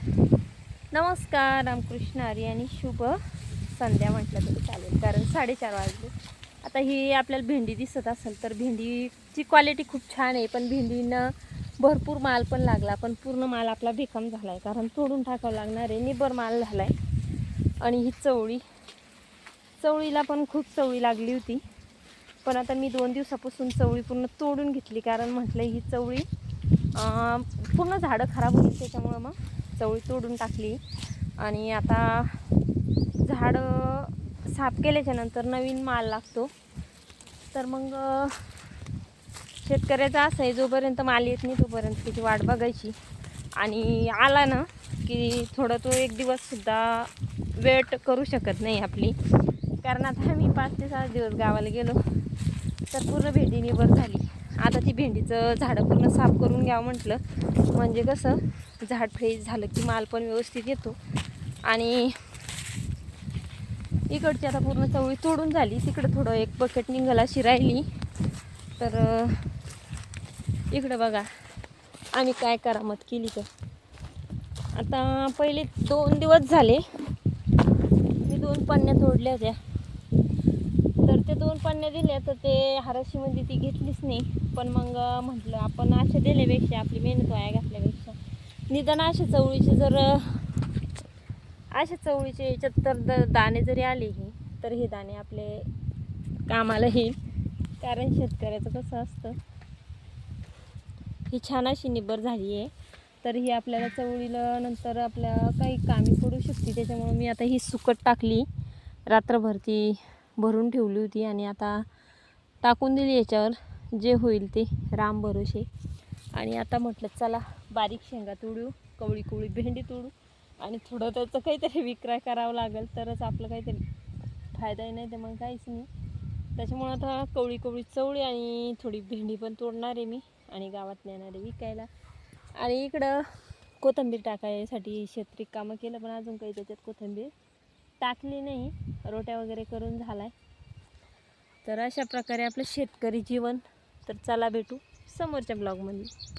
नमस्कार, रामकृष्ण हरी आणि शुभ संध्या म्हटलं तरी चालेल, कारण 4:30 वाजले. आता ही आपल्याला भेंडी दिसत असेल तर भेंडीची क्वालिटी खूप छान आहे, पण भेंडीनं भरपूर माल पण लागला, पण पूर्ण माल आपला बेकाम झाला आहे, कारण तोडून टाकावं लागणार आहे. निबर माल झाला आहे. आणि ही चवळीला पण खूप चवळी लागली होती, पण आता मी 2 दिवसापासून चवळी पूर्ण तोडून घेतली, कारण म्हटलं ही चवळी पूर्ण झाडं खराब होईल, त्याच्यामुळं मग चवळी तोडून टाकली. आणि आता झाडं साफ केल्याच्या नंतर नवीन माल लागतो, तर मग शेतकऱ्याचं असं आहे, जोपर्यंत माल येत नाही तोपर्यंत त्याची वाट बघायची. आणि आला ना की थोडं तो एक दिवससुद्धा वेट करू शकत नाही आपली, कारण आता आम्ही 5 ते 7 दिवस गावाला गेलो तर पूर्ण भेंडी निबर झाली. आता ती भेंडीचं झाडं पूर्ण साफ करून घ्यावं म्हटलं, म्हणजे कसं झाड फ्रेश झालं की माल पण व्यवस्थित येतो. आणि इकडची आता पूर्ण चवळी तोडून झाली, तिकडं थोडं एक बकेट निघाला अशी राहिली. तर इकडं बघा आम्ही काय करामत केली. तर आता पहिले 2 दिवस झाले मी 2 पन्न्या तोडल्या होत्या, तर ते 2 पन्न्या दिल्या, तर ते हराशीमध्ये ती घेतलीच नाही. पण मग म्हटलं आपण अशा दिल्यापेक्षा, आपली मेहनत वाया घातल्यापेक्षा निदान अशा चवळीचे याच्यात तर दाणे जरी आले तर हे दाणे आपले कामाला येईल. कारण शेतकऱ्याचं कसं असतं, ही छान अशी निबर झाली आहे, तर ही आपल्याला चवळीला नंतर आपल्या काही कामी पडू शकते. त्याच्यामुळे मी आता ही सुकट टाकली, रात्रभर ती भरून ठेवली होती आणि आता टाकून दिली याच्यावर, जे होईल ते राम भरोसे. आणि आता म्हटलं चला बारीक शेंगा तोडू, कवळी भेंडी तोडू, आणि थोडं त्याचं काहीतरी विक्रय करावं लागेल, तरच आपलं काहीतरी फायदा आहे, नाही तर मग काहीच नाही. त्याच्यामुळं आता कवळी चवळी आणि थोडी भेंडी पण तोडणार आहे मी, आणि गावात नेणार आहे विकायला. आणि इकडं कोथिंबीर टाकायसाठी शेतरी कामं केलं, पण अजून काही त्याच्यात कोथिंबीर टाकली नाही. रोट्या वगैरे करून झालाय. तर अशा प्रकारे आपलं शेतकरी जीवन. तर चला भेटू समोरच्या ब्लॉगमध्ये.